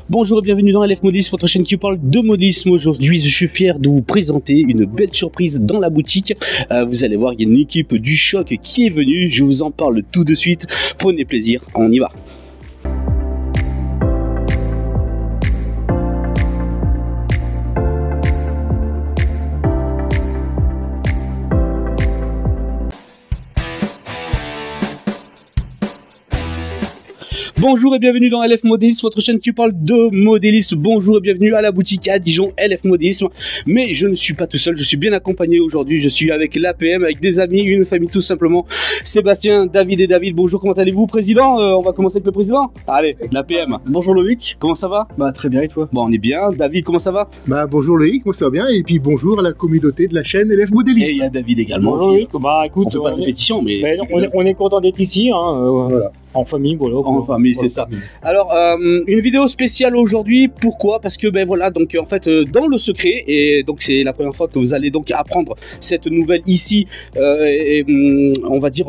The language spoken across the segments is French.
Bonjour et bienvenue dans LF Modélisme, votre chaîne qui vous parle de modélisme. Aujourd'hui, je suis fier de vous présenter une belle surprise dans la boutique. Vous allez voir, il y a une équipe du choc qui est venue. Je vous en parle tout de suite. Prenez plaisir, on y va. Bonjour et bienvenue dans LF Modélisme, votre chaîne qui parle de modélisme. Bonjour et bienvenue à la boutique à Dijon, LF Modélisme. Mais je ne suis pas tout seul, je suis bien accompagné aujourd'hui. Je suis avec l'APM, avec des amis, une famille tout simplement. Sébastien, David et David. Bonjour, comment allez-vous, président? On va commencer avec le président. Allez, l'APM. Bonjour Loïc. Comment ça va? Bah très bien, et toi? Bon, on est bien. David, comment ça va? Bah bonjour Loïc, moi ça va bien. Et puis bonjour à la communauté de la chaîne LF Modélisme. Et il y a David également. Bonjour Loïc. Bah écoute, on fait pas de répétition, mais on est content d'être ici, hein, Voilà. en famille, voilà. En famille, c'est ça. Alors, une vidéo spéciale aujourd'hui. Pourquoi? Parce que ben voilà, donc en fait, dans le secret, et donc c'est la première fois que vous allez donc apprendre cette nouvelle ici, on va dire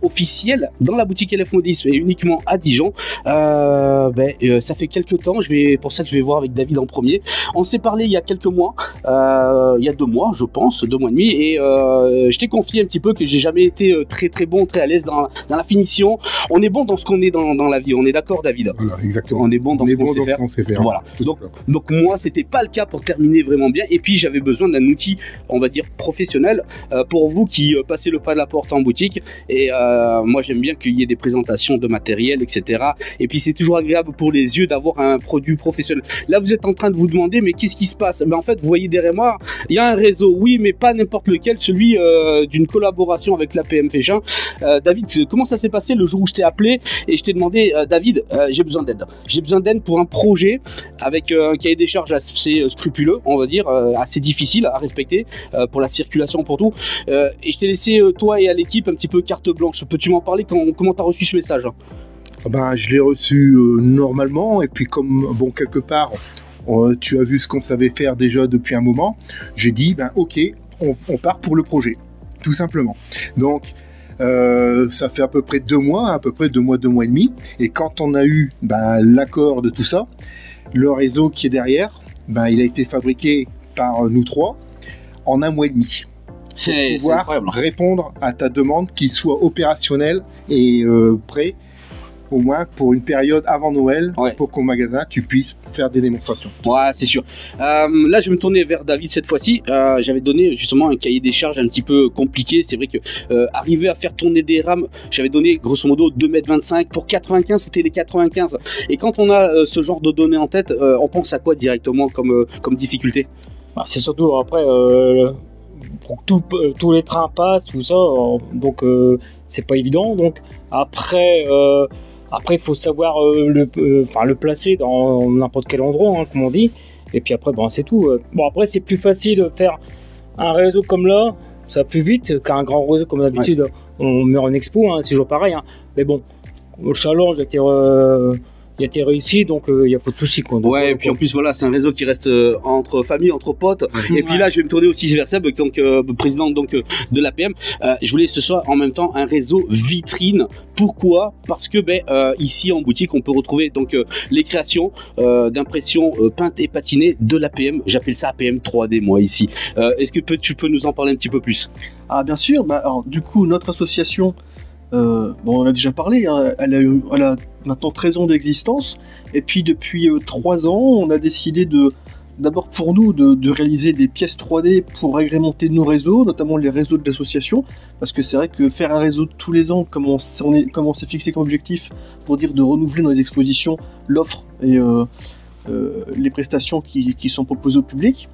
officielle, dans la boutique LF Modélisme et uniquement à Dijon. Ça fait quelques temps. Pour ça que je vais voir avec David en premier. On s'est parlé il y a quelques mois, il y a 2 mois, je pense, 2 mois et demi, et je t'ai confié un petit peu que j'ai jamais été très bon, très à l'aise dans la finition. On est bon dans ce qu'on est dans la vie, on est d'accord David? Voilà, exactement. On est bon dans ce qu'on sait faire. Voilà. Donc moi, c'était pas le cas pour terminer vraiment bien, et puis j'avais besoin d'un outil, on va dire professionnel, pour vous qui passez le pas de la porte en boutique. Et moi, j'aime bien qu'il y ait des présentations de matériel, etc. Et puis c'est toujours agréable pour les yeux d'avoir un produit professionnel. Là, vous êtes en train de vous demander, mais qu'est-ce qui se passe? En fait, vous voyez derrière moi, il y a un réseau, oui, mais pas n'importe lequel, celui d'une collaboration avec l'APM Féchin. David, comment ça s'est passé le jour où je t'ai appelé et je t'ai demandé, David, j'ai besoin d'aide. J'ai besoin d'aide pour un projet avec un cahier des charges assez scrupuleux, on va dire, assez difficile à respecter pour la circulation, pour tout. Et je t'ai laissé, toi et à l'équipe, un petit peu carte blanche. Peux-tu m'en parler? Comment tu as reçu ce message? Ben, je l'ai reçu normalement, et puis comme, bon, quelque part, tu as vu ce qu'on savait faire déjà depuis un moment, j'ai dit, ben ok, on part pour le projet, tout simplement. Donc, ça fait à peu près 2 mois, 2 mois et demi, et quand on a eu l'accord de tout ça, le réseau qui est derrière, il a été fabriqué par nous 3 en 1 mois et demi. C'est pouvoir incroyable. Répondre à ta demande, qu'il soit opérationnel et prêt, au moins pour une période avant Noël, ouais, pour qu'au magasin tu puisses faire des démonstrations. Ouais, c'est sûr. Là, je vais me tourner vers David cette fois-ci. J'avais donné justement un cahier des charges un petit peu compliqué. C'est vrai que arriver à faire tourner des rames, j'avais donné grosso modo 2,25 m. Pour 95, c'était les 95. Et quand on a ce genre de données en tête, on pense à quoi directement comme difficulté? Bah, c'est surtout après, pour que tous les trains passent, tout ça, donc c'est pas évident. Donc après, il faut savoir le placer dans n'importe quel endroit, hein, comme on dit. Et puis après, bon, c'est tout. Bon, après, c'est plus facile de faire un réseau comme là, ça va plus vite qu'un grand réseau comme d'habitude. Ouais. On met en expo, hein, c'est toujours pareil. Hein. Mais bon, le challenge il a été réussi, donc il n'y a pas de souci. Ouais, et puis en plus, voilà, c'est un réseau qui reste entre famille, entre potes. Ouais. Et puis là, je vais me tourner aussi vers Seb, donc président de l'APM. Je voulais ce soir en même temps un réseau vitrine. Pourquoi? Parce que ici en boutique, on peut retrouver donc les créations d'impressions peintes et patinées de l'APM. J'appelle ça APM 3D, moi, ici. Est-ce que tu peux nous en parler un petit peu plus? Ah, bien sûr. Alors, du coup, notre association, on en a déjà parlé, hein, elle a maintenant 13 ans d'existence, et puis depuis 3 ans, on a décidé d'abord pour nous de réaliser des pièces 3D pour agrémenter nos réseaux, notamment les réseaux de l'association, parce que c'est vrai que faire un réseau tous les ans, comme on s'est fixé comme objectif, pour dire de renouveler dans les expositions l'offre et les prestations qui sont proposées au public,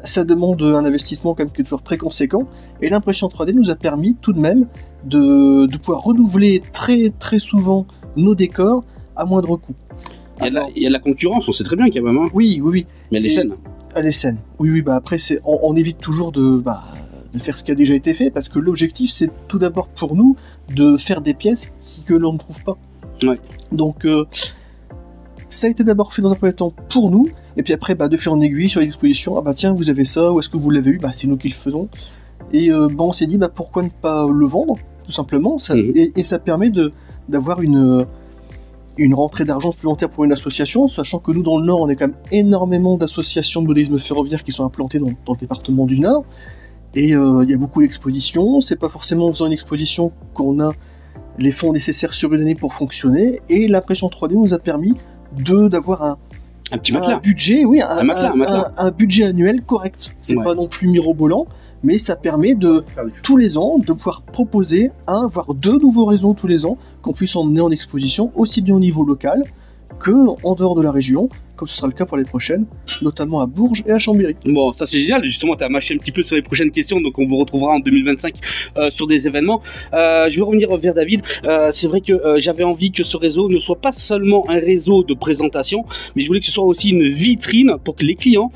ça demande un investissement quand même qui est toujours très conséquent, et l'impression 3D nous a permis tout de même de pouvoir renouveler très très souvent nos décors à moindre coût. Il y a de la concurrence, on sait très bien qu'il y a même. Hein. Oui. Mais elle est saine. Elle est saine. Oui, après on évite toujours de faire ce qui a déjà été fait, parce que l'objectif c'est tout d'abord pour nous de faire des pièces que l'on ne trouve pas. Ouais. Donc ça a été d'abord fait dans un premier temps pour nous, et puis après de fil en aiguille sur les expositions, tiens, vous avez ça, où est-ce que vous l'avez eu? C'est nous qui le faisons. Et on s'est dit pourquoi ne pas le vendre, tout simplement, ça, et ça permet d'avoir une une rentrée d'argent supplémentaire pour une association, sachant que nous, dans le Nord, on est quand même énormément d'associations de modélisme ferroviaire qui sont implantées dans le département du Nord. Et il y a beaucoup d'expositions. C'est pas forcément en faisant une exposition qu'on a les fonds nécessaires sur une année pour fonctionner. Et l'impression 3D nous a permis d'avoir un petit matelas. Un budget, oui, matelas. Un budget annuel correct. C'est pas non plus mirobolant, mais ça permet tous les ans de pouvoir proposer un, voire 2 nouveaux réseaux tous les ans qu'on puisse emmener en exposition, aussi bien au niveau local que en dehors de la région, comme ce sera le cas pour les prochaines, notamment à Bourges et à Chambéry. Bon, ça c'est génial, justement tu as mâché un petit peu sur les prochaines questions, donc on vous retrouvera en 2025 sur des événements. Je vais revenir vers David. C'est vrai que j'avais envie que ce réseau ne soit pas seulement un réseau de présentation, mais je voulais que ce soit aussi une vitrine pour que les clients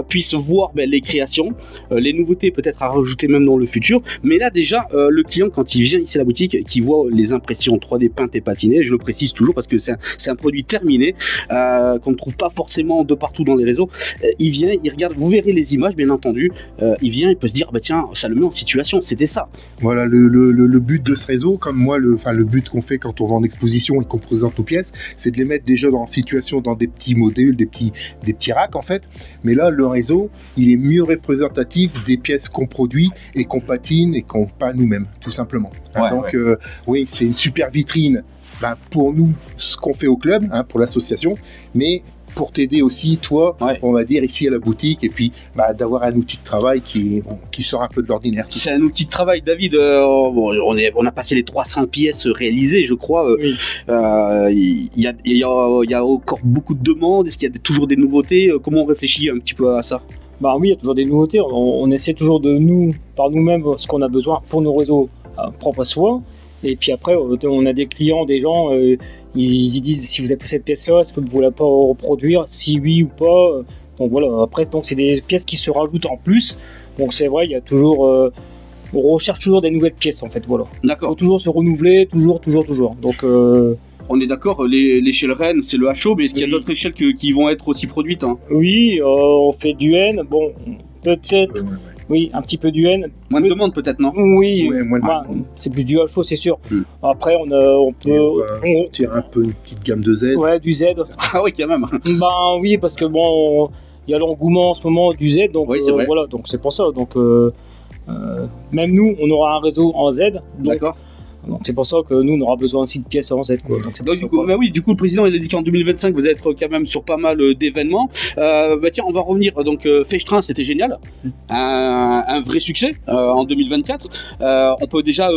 puissent voir les créations, les nouveautés peut-être à rajouter même dans le futur. Mais là déjà, le client quand il vient ici à la boutique, qui voit les impressions 3D peintes et patinées, je le précise toujours parce que c'est un produit terminé qu'on ne trouve pas forcément de partout dans les réseaux, il vient, il regarde, vous verrez les images bien entendu, il vient, il peut se dire bah tiens, ça le met en situation, c'était ça. Voilà le but de ce réseau, comme moi le but qu'on fait quand on va en exposition et qu'on présente nos pièces, c'est de les mettre déjà en situation dans des petits modules, des petits racks en fait, mais là le réseau il est mieux représentatif des pièces qu'on produit et qu'on patine et qu'on peint nous-mêmes tout simplement. Donc oui, c'est une super vitrine pour nous, ce qu'on fait au club, pour l'association, mais pour t'aider aussi, toi, on va dire, ici à la boutique, et puis d'avoir un outil de travail qui sort un peu de l'ordinaire. C'est un outil de travail, David. On a passé les 300 pièces réalisées, je crois. Oui. Il y a encore beaucoup de demandes. Est-ce qu'il y a toujours des nouveautés? Comment on réfléchit un petit peu à ça? Bah oui, il y a toujours des nouveautés. On essaie toujours par nous-mêmes, ce qu'on a besoin pour nos réseaux propres à soi. Et puis après, on a des clients, des gens, ils disent si vous avez pris cette pièce-là, est-ce que vous ne voulez pas reproduire? Si oui ou pas. Donc voilà, après, c'est des pièces qui se rajoutent en plus. Donc c'est vrai, il y a toujours. On recherche toujours des nouvelles pièces en fait, voilà. D'accord. Il faut toujours se renouveler, toujours. Donc. On est d'accord, l'échelle Rennes, c'est le HO, mais est-ce qu'il y a d'autres échelles qui vont être aussi produites Oui, on fait du N, bon, peut-être. Oui, un petit peu du N. Moins de demandes peut-être, non? Oui, c'est plus du HO, c'est sûr. Après, on peut tirer un peu une petite gamme de Z. Ouais, du Z. Ah oui, quand même. Oui, parce que bon, il y a l'engouement en ce moment du Z, donc voilà, donc c'est pour ça. Donc même nous, on aura un réseau en Z. D'accord. Donc c'est pour ça que nous on aura besoin aussi de pièces en Z quoi. Donc du coup, le président il a dit qu'en 2025 vous allez être quand même sur pas mal d'événements. Tiens, on va revenir donc Fechtrin, c'était génial, un vrai succès en 2024. On peut déjà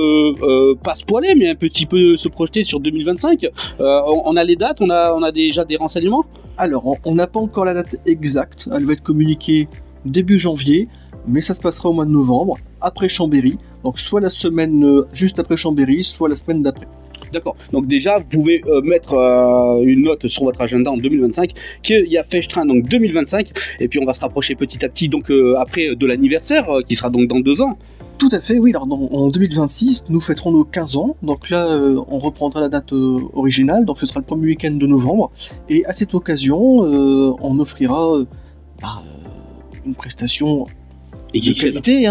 pas spoiler mais un petit peu se projeter sur 2025. On a les dates, on a déjà des renseignements. Alors on n'a pas encore la date exacte, elle va être communiquée début janvier, mais ça se passera au mois de novembre, après Chambéry. Donc soit la semaine juste après Chambéry, soit la semaine d'après. D'accord. Donc déjà, vous pouvez mettre une note sur votre agenda en 2025 qu'il y a Fechtrin donc 2025. Et puis on va se rapprocher petit à petit donc après de l'anniversaire qui sera donc dans 2 ans. Tout à fait, oui. Alors en 2026, nous fêterons nos 15 ans. Donc là, on reprendra la date originale. Donc ce sera le premier week-end de novembre. Et à cette occasion, on offrira une prestation de qualité,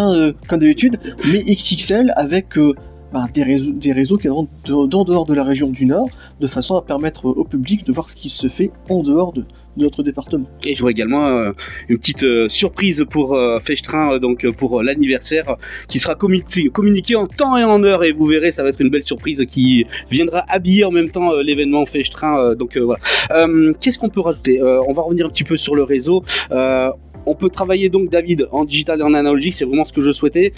comme d'habitude, mais XXL avec des réseaux qui sont en dehors de la région du Nord, de façon à permettre au public de voir ce qui se fait en dehors de notre département. Et j'aurai également une petite surprise pour Fechtrin, donc pour l'anniversaire, qui sera communiqué en temps et en heure, et vous verrez, ça va être une belle surprise qui viendra habiller en même temps l'événement Fechtrin. Voilà. Qu'est-ce qu'on peut rajouter? On va revenir un petit peu sur le réseau. On peut travailler donc, David, en digital et en analogique, c'est vraiment ce que je souhaitais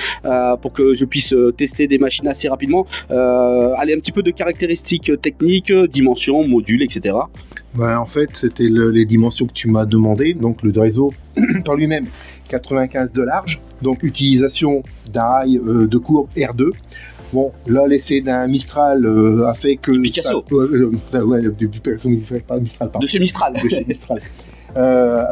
pour que je puisse tester des machines assez rapidement. Aller un petit peu de caractéristiques techniques, dimensions, modules, etc. En fait, c'était les dimensions que tu m'as demandé. Donc le réseau par lui-même, 95 de large. Donc utilisation d'un rail de courbe R2. Bon, là, l'essai d'un Mistral a fait que... Picasso. Du Picasso, pas Mistral, pardon. De chez Mistral.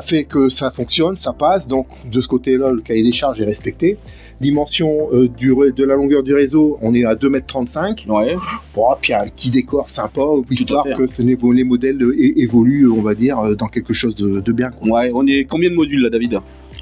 Fait que ça fonctionne, ça passe, donc de ce côté-là, le cahier des charges est respecté. Dimension de la longueur du réseau, on est à 2,35 m. Ouais. Bon, puis un petit décor sympa, histoire que les modèles évoluent, on va dire, dans quelque chose de bien. Ouais, on est combien de modules là, David?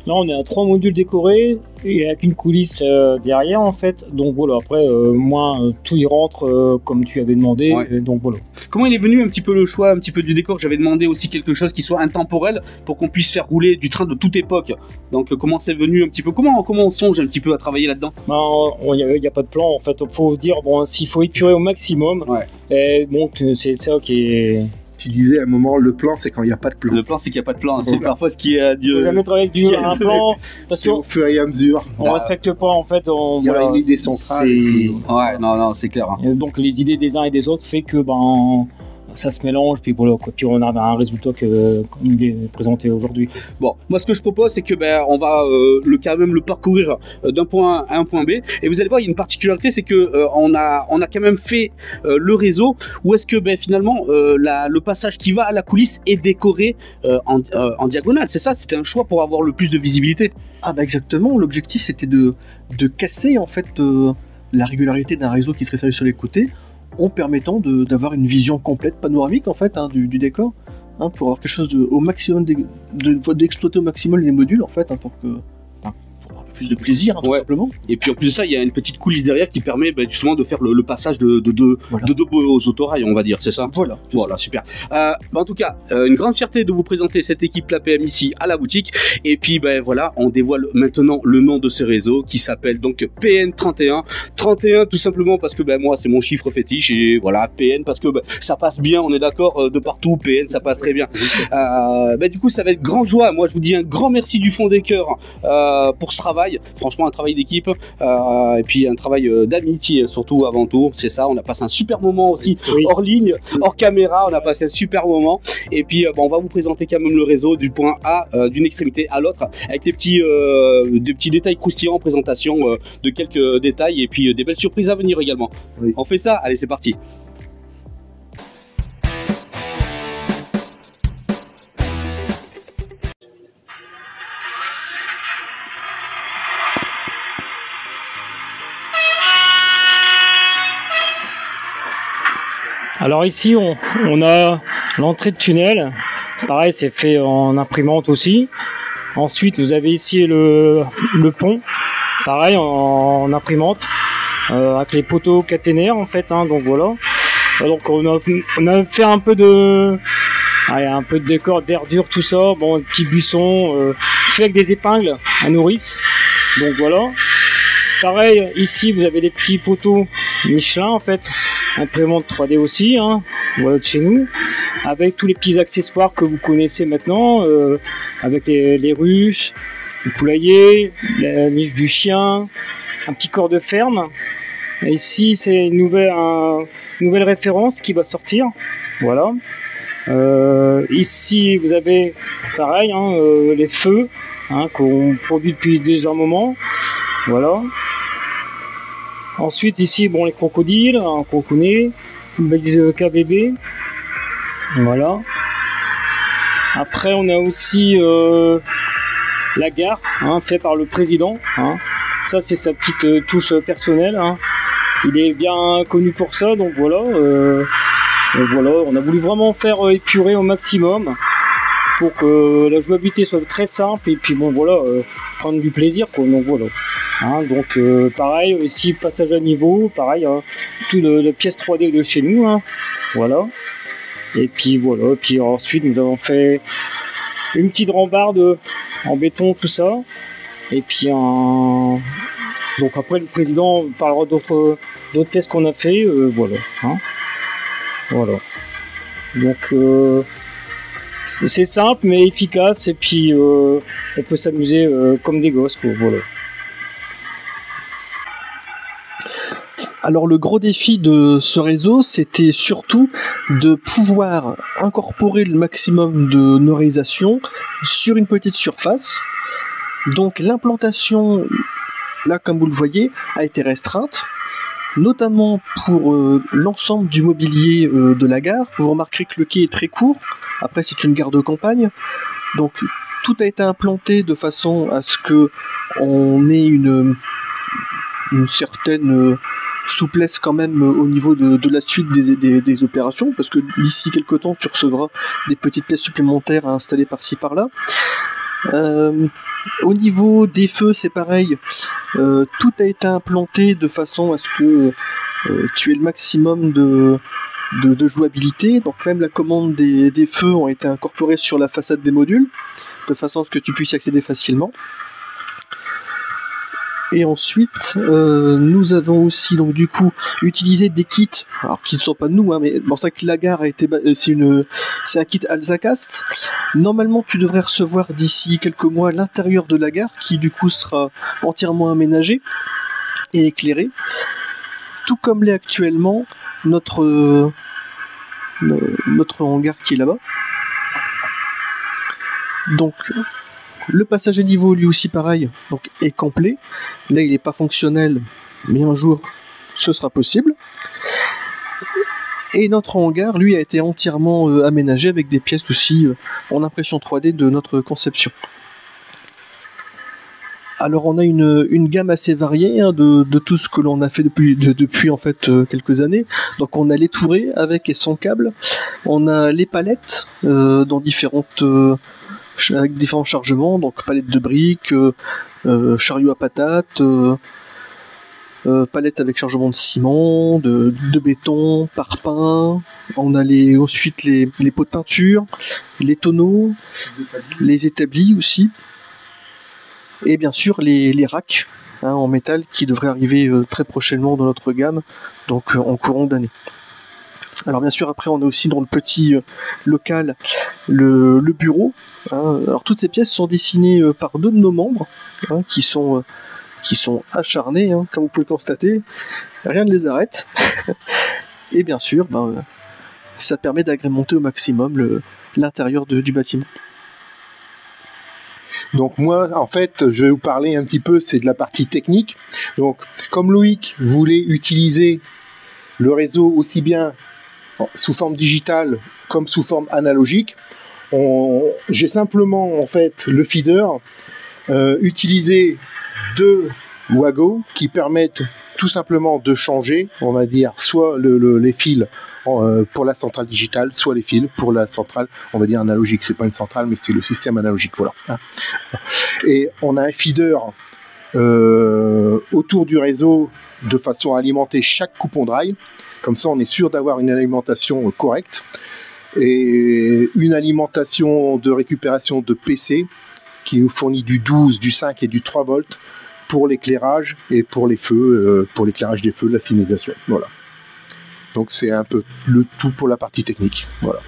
Là, on est à 3 modules décorés et avec une coulisse derrière, en fait. Donc voilà, après, moi, tout y rentre comme tu avais demandé. Ouais. Donc voilà. Comment il est venu un petit peu le choix, un petit peu du décor? J'avais demandé aussi quelque chose qui soit intemporel pour qu'on puisse faire rouler du train de toute époque. Donc comment c'est venu un petit peu? Comment on songe un petit peu à travailler là-dedans? Il n'y a pas de plan, en fait. Il faut dire, bon, s'il faut épurer au maximum. Ouais. Et donc, c'est ça qui est... Tu disais à un moment, le plan, c'est quand il n'y a pas de plan. Le plan, c'est qu'il n'y a pas de plan. C'est parfois ce qui est... On va jamais travailler avec un plan, parce C'est au fur et à mesure. qu'on respecte pas, en fait. Il y a une idée centrale. Ouais, non, c'est clair. Hein. Et donc les idées des uns et des autres fait que ça se mélange, puis voilà, quoi. Puis on a un résultat comme il est présenté aujourd'hui. Bon, moi ce que je propose, c'est que on va quand même le parcourir d'un point A à un point B. Et vous allez voir, il y a une particularité, c'est que on a quand même fait le réseau où est-ce que finalement le passage qui va à la coulisse est décoré en diagonale. C'est ça, c'était un choix pour avoir le plus de visibilité. Ah bah exactement, l'objectif c'était de casser en fait la régularité d'un réseau qui serait fait sur les côtés, en permettant d'avoir une vision complète, panoramique en fait, du décor, pour avoir quelque chose au maximum d'exploiter au maximum les modules en fait, pour avoir plus de plaisir tout simplement. Et puis en plus de ça, il y a une petite coulisse derrière qui permet justement de faire le passage de deux beaux autorails, on va dire, c'est ça? Voilà, super. En tout cas, une grande fierté de vous présenter cette équipe l'APM ici à la boutique. Et puis voilà, on dévoile maintenant le nom de ce réseau qui s'appelle donc PN31. 31 tout simplement parce que moi c'est mon chiffre fétiche, et voilà, PN parce que ça passe bien, on est d'accord, de partout, PN ça passe très bien. Du coup ça va être grande joie. Moi je vous dis un grand merci du fond des cœurs pour ce travail. Franchement, un travail d'équipe et puis un travail d'amitié surtout avant tout. C'est ça, on a passé un super moment aussi hors ligne, hors caméra, on a passé un super moment. Et puis on va vous présenter quand même le réseau du point A d'une extrémité à l'autre avec des petits détails croustillants en présentation de quelques détails et puis des belles surprises à venir également. Oui. On fait ça, allez c'est parti. Alors ici, on a l'entrée de tunnel. Pareil, c'est fait en imprimante aussi. Ensuite, vous avez ici le pont. Pareil, en imprimante. Avec les poteaux caténaires, en fait. Donc voilà. Donc on a fait un peu de décor, d'erdure, tout ça. Bon, petits buissons fait avec des épingles à nourrice. Donc voilà. Pareil, ici, vous avez des petits poteaux Michelin, en fait. Imprimante 3D aussi, voilà de chez nous, avec tous les petits accessoires que vous connaissez maintenant, avec les ruches, le poulailler, la niche du chien, un petit corps de ferme. Et ici c'est une nouvelle référence qui va sortir, voilà. Ici vous avez pareil, les feux qu'on produit depuis déjà un moment, voilà. Ensuite ici les crocodiles qu'on connaît, une balise KVB, voilà. Après on a aussi la gare, fait par le président, ça c'est sa petite touche personnelle, il est bien connu pour ça, donc voilà. Voilà, on a voulu vraiment faire épurer au maximum pour que la jouabilité soit très simple et puis prendre du plaisir quoi, donc voilà. Donc pareil, ici passage à niveau, pareil, tout la pièce 3D de chez nous, voilà. Et puis voilà, puis ensuite nous avons fait une petite rambarde en béton, tout ça. Et puis donc après le président parlera d'autres pièces qu'on a fait, voilà. Voilà. Donc c'est simple mais efficace et puis on peut s'amuser comme des gosses quoi, voilà. Alors le gros défi de ce réseau, c'était surtout de pouvoir incorporer le maximum de norisation sur une petite surface. Donc l'implantation, là comme vous le voyez, a été restreinte, notamment pour l'ensemble du mobilier de la gare. Vous remarquerez que le quai est très court, après c'est une gare de campagne, donc tout a été implanté de façon à ce que on ait une certaine souplesse quand même au niveau de la suite des opérations, parce que d'ici quelques temps tu recevras des petites pièces supplémentaires à installer par-ci par-là. Au niveau des feux, c'est pareil. Tout a été implanté de façon à ce que tu aies le maximum de jouabilité. Donc même la commande des feux ont été incorporées sur la façade des modules, de façon à ce que tu puisses y accéder facilement. Et ensuite, nous avons aussi donc du coup utilisé des kits, alors qui ne sont pas de nous, hein, mais bon, c'est vrai que l'Agar a été, c'est un kit Alzacast. Normalement, tu devrais recevoir d'ici quelques mois l'intérieur de l'Agar, qui du coup sera entièrement aménagé et éclairé, tout comme l'est actuellement notre hangar qui est là-bas. Donc le passage à niveau, lui aussi pareil, donc est complet. Là, il n'est pas fonctionnel, mais un jour, ce sera possible. Et notre hangar, lui, a été entièrement aménagé avec des pièces aussi en impression 3D de notre conception. Alors, on a une gamme assez variée hein, de tout ce que l'on a fait depuis en fait quelques années. Donc, on a les tourées avec et sans câble. On a les palettes dans avec différents chargements, donc palette de briques, chariot à patates, palette avec chargement de ciment, de béton, parpaing. On a ensuite les pots de peinture, les tonneaux, les établis aussi, et bien sûr les racks hein, en métal qui devraient arriver très prochainement dans notre gamme, donc en courant d'année. Alors bien sûr après on a aussi dans le petit local le bureau. Hein. Alors toutes ces pièces sont dessinées par 2 de nos membres hein, qui sont acharnés, hein, comme vous pouvez le constater. Rien ne les arrête. Et bien sûr, ça permet d'agrémenter au maximum l'intérieur du bâtiment. Donc moi, en fait, je vais vous parler un petit peu, c'est de la partie technique. Donc, comme Loïc voulait utiliser le réseau aussi bien sous forme digitale comme sous forme analogique, j'ai simplement en fait le feeder utilisé 2 WAGO qui permettent tout simplement de changer, on va dire, soit les fils pour la centrale digitale, soit les fils pour la centrale, on va dire analogique. C'est pas une centrale, mais c'est le système analogique, voilà. Et on a un feeder autour du réseau de façon à alimenter chaque coupon drive. Comme ça, on est sûr d'avoir une alimentation correcte et une alimentation de récupération de PC qui nous fournit du 12, du 5 et du 3 volts pour l'éclairage et pour les feux, pour l'éclairage des feux, la signalisation. Voilà. Donc c'est un peu le tout pour la partie technique. Voilà.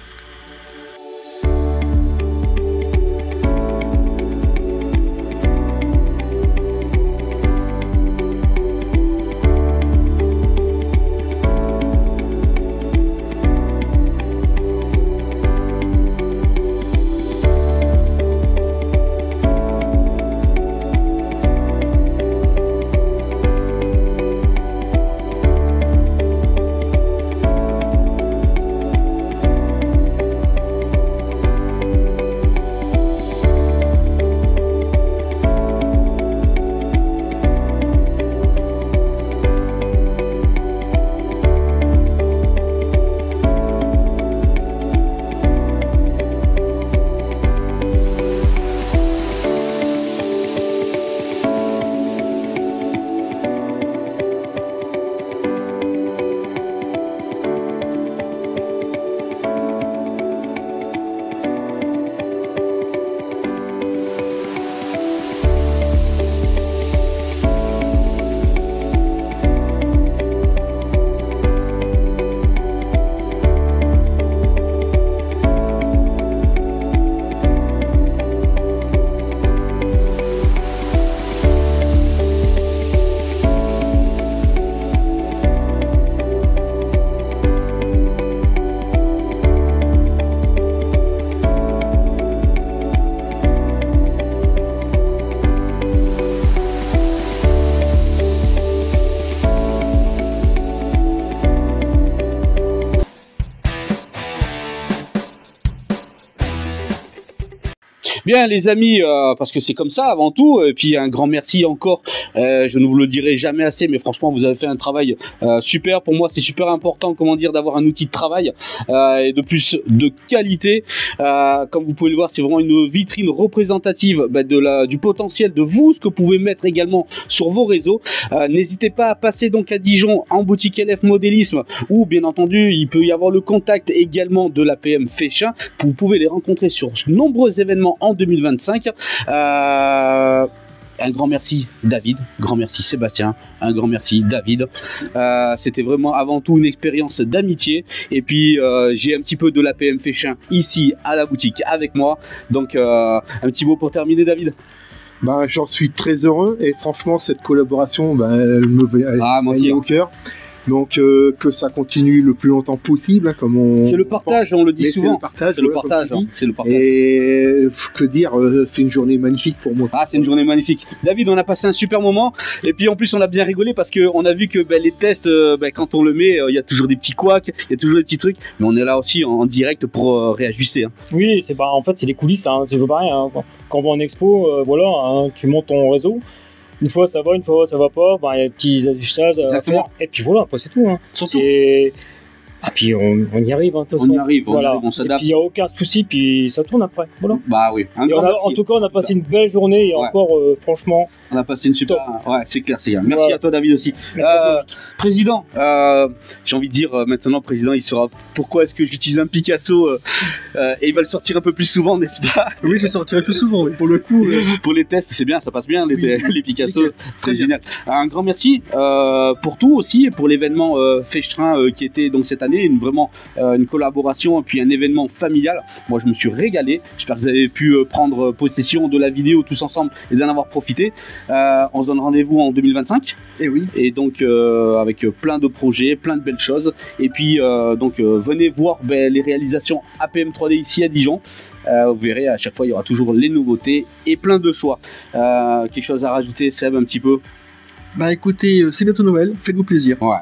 Bien les amis, parce que c'est comme ça avant tout, et puis un grand merci encore, je ne vous le dirai jamais assez, mais franchement vous avez fait un travail super. Pour moi c'est super important, comment dire, d'avoir un outil de travail et de plus de qualité. Comme vous pouvez le voir, c'est vraiment une vitrine représentative du potentiel de vous, ce que vous pouvez mettre également sur vos réseaux. N'hésitez pas à passer donc à Dijon en boutique LF Modélisme, où bien entendu il peut y avoir le contact également de l'APM Féchin. Vous pouvez les rencontrer sur nombreux événements en 2025. Un grand merci David, grand merci Sébastien, un grand merci David. C'était vraiment avant tout une expérience d'amitié. Et puis j'ai un petit peu de l'APM Féchin ici à la boutique avec moi. Donc un petit mot pour terminer, David. Ben, j'en suis très heureux et franchement cette collaboration, elle me est au cœur. Donc que ça continue le plus longtemps possible, hein, comme on. C'est le partage, on le dit souvent. C'est le partage. C'est le partage. Et que dire, c'est une journée magnifique pour moi. Ah, c'est une journée magnifique. David, on a passé un super moment. Et puis en plus, on a bien rigolé parce que on a vu que les tests, quand on le met, il y a toujours des petits couacs, il y a toujours des petits trucs. Mais on est là aussi en direct pour réajuster. Hein. Oui, c'est en fait c'est les coulisses. Hein, c'est toujours pareil. Hein. Quand on va en expo, voilà, hein, tu montes ton réseau. Une fois ça va, une fois ça va pas, il y a des petits ajustages à faire, et puis voilà, après c'est tout. Hein. Surtout. Ah, puis on y arrive, hein, de toute façon. On y arrive, on s'adapte. Et puis il n'y a aucun souci, puis ça tourne après. Voilà. Bah oui. En tout cas, on a passé une belle journée, et encore, franchement. On a passé une super. Ouais, c'est clair, c'est bien. Merci à toi, David, aussi. Président, j'ai envie de dire maintenant, président, il saura pourquoi est-ce que j'utilise un Picasso et il va le sortir un peu plus souvent, n'est-ce pas? Oui, je sortirai plus souvent, pour le coup. Pour les tests, c'est bien, ça passe bien, les Picasso, c'est génial. Un grand merci pour tout aussi, pour l'événement Féchin qui était donc cette année, vraiment une collaboration et puis un événement familial. Moi, je me suis régalé. J'espère que vous avez pu prendre possession de la vidéo tous ensemble et d'en avoir profité. On se donne rendez-vous en 2025. Et oui. Et donc avec plein de projets, plein de belles choses. Et puis venez voir les réalisations APM 3D ici à Dijon. Vous verrez, à chaque fois il y aura toujours les nouveautés et plein de choix. Quelque chose à rajouter, Seb, un petit peu? Bah écoutez, c'est bientôt Noël, faites-vous plaisir. Ouais.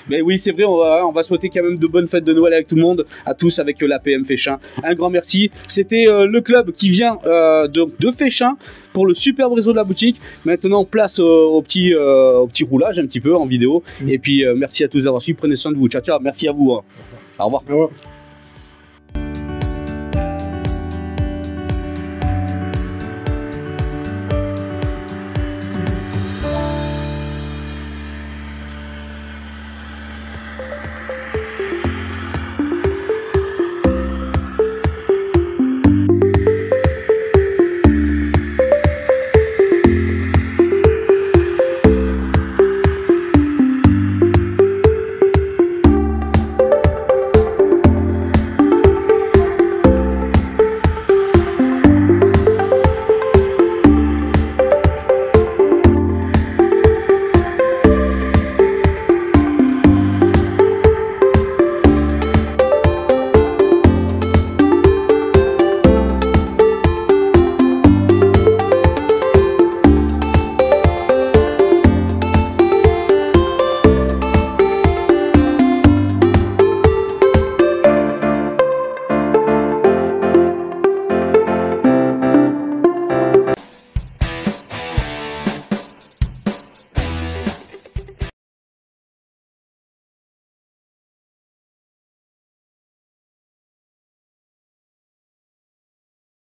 Mais oui, c'est vrai, on va souhaiter quand même de bonnes fêtes de Noël avec tout le monde, à tous avec l'APM Féchin. Un grand merci. C'était le club qui vient de Féchin pour le superbe réseau de la boutique. Maintenant, place au petit roulage un petit peu en vidéo. Et puis, merci à tous d'avoir suivi. Prenez soin de vous. Ciao, ciao. Merci à vous. Hein. Au revoir. Au revoir.